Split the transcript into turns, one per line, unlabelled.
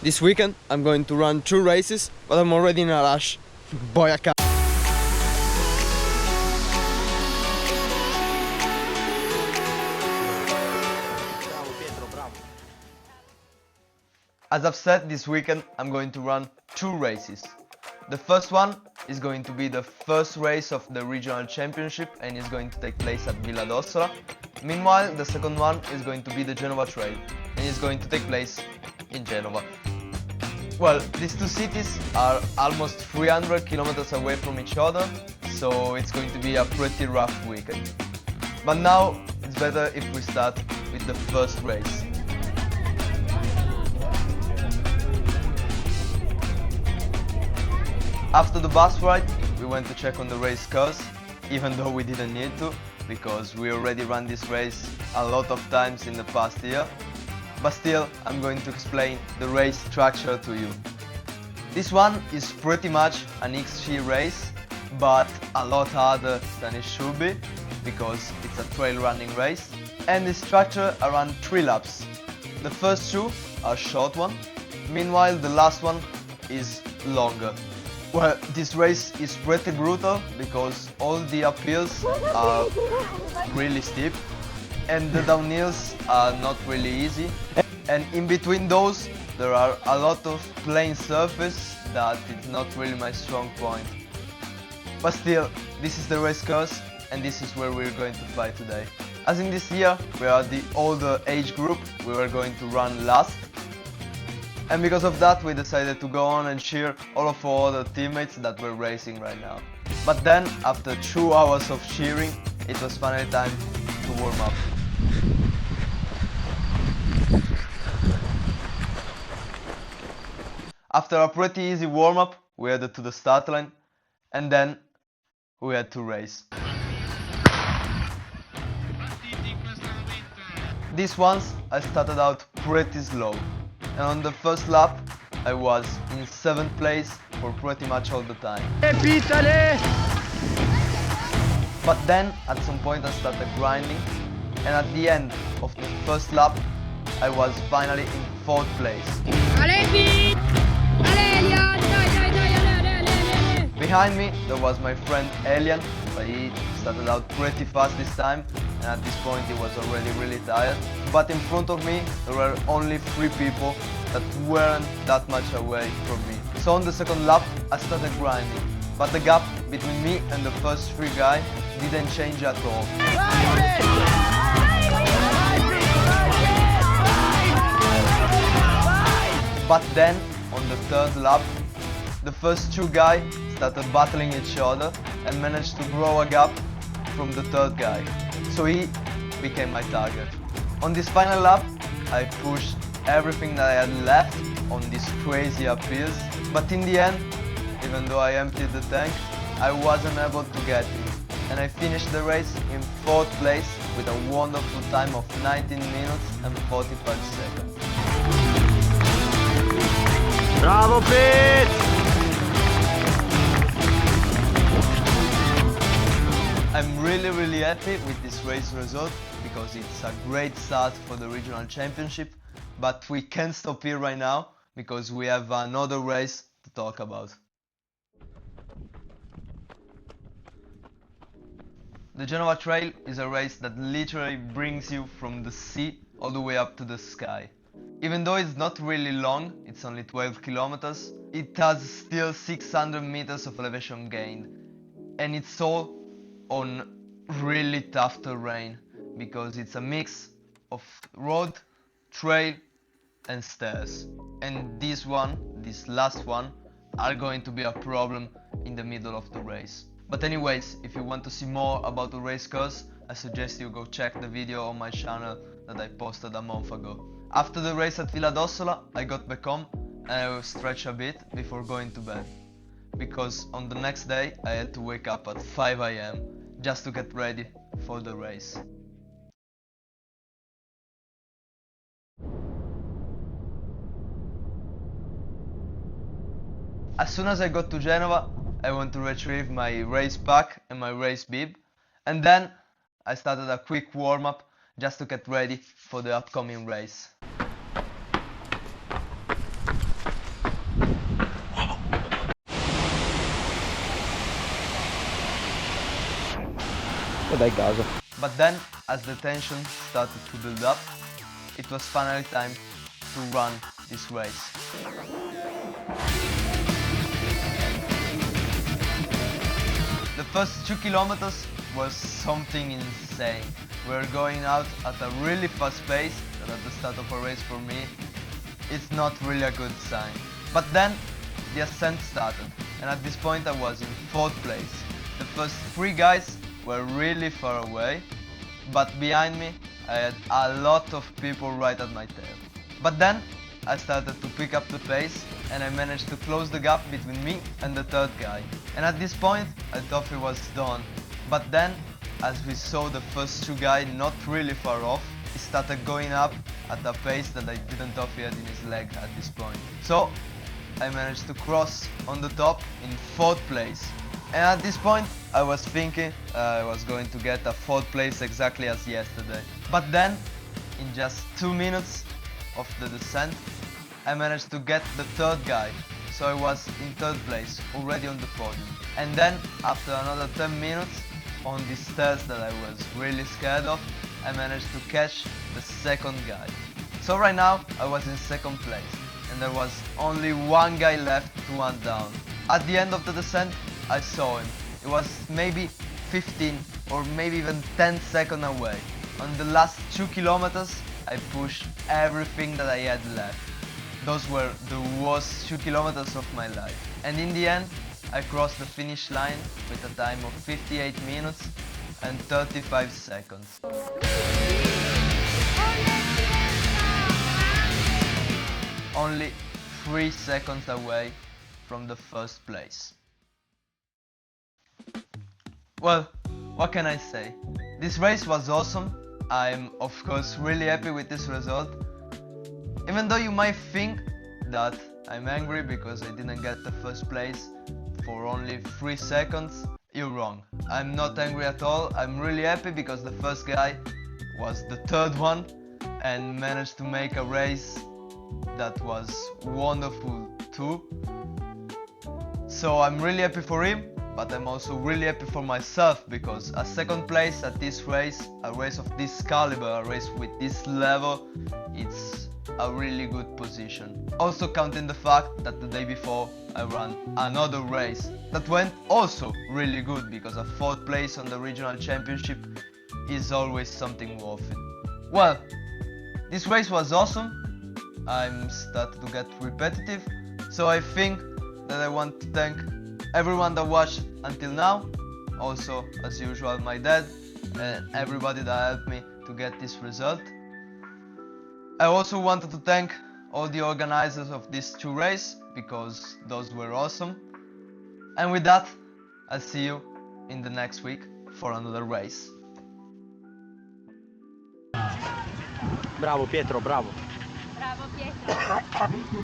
This weekend I'm going to run 2 races, but I'm already in a rush. Boyaka! As I've said, this weekend I'm going to run 2 races. The first one is going to be the first race of the regional championship and is going to take place at Villa d'Ossola. Meanwhile, the second one is going to be the Genova Trail and is going to take place in Genova. Well, these 2 cities are almost 300 kilometers away from each other, so it's going to be a pretty rough weekend. But now it's better if we start with the first race. After the bus ride, we went to check on the race course, even though we didn't need to, because we already ran this race a lot of times in the past year. But still, I'm going to explain the race structure to you. This one is pretty much an XC race, but a lot harder than it should be, because it's a trail running race, and it's structured around 3 laps. The first 2 are short one, meanwhile the last one is longer. Well, this race is pretty brutal because all the uphills are really steep and the downhills are not really easy, and in between those there are a lot of plain surface that is not really my strong point. But still, this is the race course and this is where we're going to fly today. As in this year we are the older age group, we were going to run last. And because of that we decided to go on and cheer all of our other teammates that were racing right now. But then, after 2 hours of cheering, it was finally time to warm up. After a pretty easy warm up, we headed to the start line and then we had to race. These ones I started out pretty slow. And on the first lap, I was in 7th place for pretty much all the time. But then, at some point I started grinding, and at the end of the first lap, I was finally in 4th place. Behind me, there was my friend Elian, but he started out pretty fast this time, and at this point he was already really tired. But in front of me, there were only 3 people that weren't that much away from me. So on the second lap, I started grinding, but the gap between me and the first 3 guys didn't change at all. But then, on the 3rd lap, the first 2 guys started battling each other and managed to grow a gap from the 3rd guy. So he became my target. On this final lap, I pushed everything that I had left on these crazy uphills, but in the end, even though I emptied the tank, I wasn't able to get him. And I finished the race in 4th place with a wonderful time of 19 minutes and 45 seconds.
Bravo Pete!
I'm really happy with this race result because it's a great start for the regional championship, but we can't stop here right now because we have another race to talk about. The Genova Trail is a race that literally brings you from the sea all the way up to the sky. Even though it's not really long, it's only 12 kilometers, it has still 600 meters of elevation gained, and it's all on really tough terrain because it's a mix of road, trail and stairs. And this last one, are going to be a problem in the middle of the race. But anyways, if you want to see more about the race course, I suggest you go check the video on my channel that I posted a month ago. After the race at Villa d'Ossola, I got back home and I stretched a bit before going to bed, because on the next day I had to wake up at 5 AM just to get ready for the race. As soon as I got to Genova, I went to retrieve my race pack and my race bib, and then I started a quick warm-up just to get ready for the upcoming race.
e dai casa.
But then, as the tension started to build up, it was finally time to run this race. The first 2 kilometers was something insane. We were going out at a really fast pace, that at the start of a race for me, it's not really a good sign. But then the ascent started, and at this point I was in 4th place. The first 3 guys were really far away, but behind me I had a lot of people right at my tail. But then I started to pick up the pace, and I managed to close the gap between me and the 3rd guy. And at this point I thought it was done. But then, as we saw the first 2 guys not really far off, he started going up at a pace that I didn't thought he had in his leg at this point. So I managed to cross on the top in 4th place. And at this point I was thinking I was going to get a 4th place exactly as yesterday. But then, in just 2 minutes of the descent, I managed to get the 3rd guy. So I was in 3rd place, already on the podium. And then, after another 10 minutes, on these stairs that I was really scared of, I managed to catch the 2nd guy. So right now I was in 2nd place, and there was only 1 guy left to run down. At the end of the descent I saw him. It was maybe 15 or maybe even 10 seconds away. On the last 2 kilometers I pushed everything that I had left. Those were the worst 2 kilometers of my life. And in the end I crossed the finish line with a time of 58 minutes and 35 seconds. Only 3 seconds away from the 1st place. Well, what can I say? This race was awesome. I'm of course really happy with this result. Even though you might think that I'm angry because I didn't get the 1st place for only 3 seconds, you're wrong. I'm not angry at all. I'm really happy because the 1st guy was the 3rd one and managed to make a race that was wonderful too. So I'm really happy for him, but I'm also really happy for myself because a 2nd place at this race, a race of this caliber, a race with this level, it's a really good position. Also counting the fact that the day before I ran another race that went also really good, because a 4th place on the regional championship is always something worth it. Well, this race was awesome. I'm starting to get repetitive, so I think that I want to thank everyone that watched until now. Also, as usual, my dad and everybody that helped me to get this result. I also wanted to thank all the organizers of these 2 races, because those were awesome. And with that, I'll see you in the next week for another race.
Bravo Pietro, bravo.
Bravo Pietro.